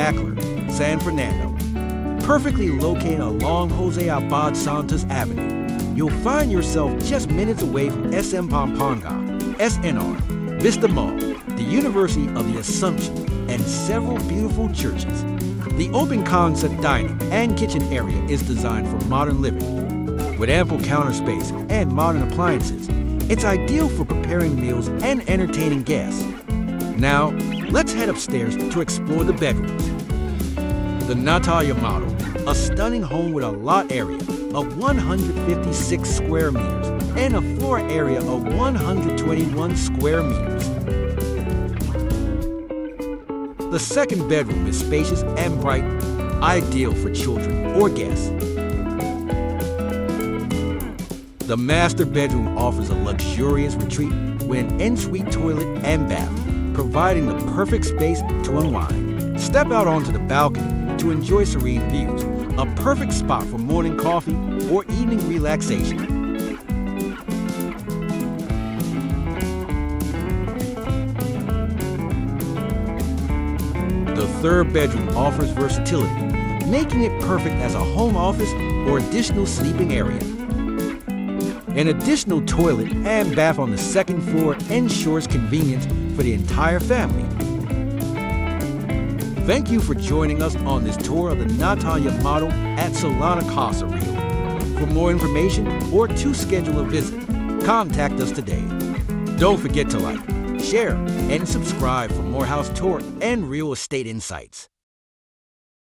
Bacolor, San Fernando. Perfectly located along Jose Abad Santos Avenue, you'll find yourself just minutes away from SM Pampanga, SNR, Vista Mall, the University of the Assumption, and several beautiful churches. The open concept dining and kitchen area is designed for modern living. With ample counter space and modern appliances, it's ideal for preparing meals and entertaining guests. Now, let's head upstairs to explore the bedrooms. The Natalia Model, a stunning home with a lot area of 156 square meters and a floor area of 121 square meters. The second bedroom is spacious and bright, ideal for children or guests. The master bedroom offers a luxurious retreat with an en-suite toilet and bath, providing the perfect space to unwind. Step out onto the balcony to enjoy serene views, a perfect spot for morning coffee or evening relaxation. The third bedroom offers versatility, making it perfect as a home office or additional sleeping area. An additional toilet and bath on the second floor ensures convenience for the entire family. Thank you for joining us on this tour of the Natalia Model at SOLANA CASA Rio. For more information or to schedule a visit, contact us today. Don't forget to like, share, and subscribe for more house tour and real estate insights.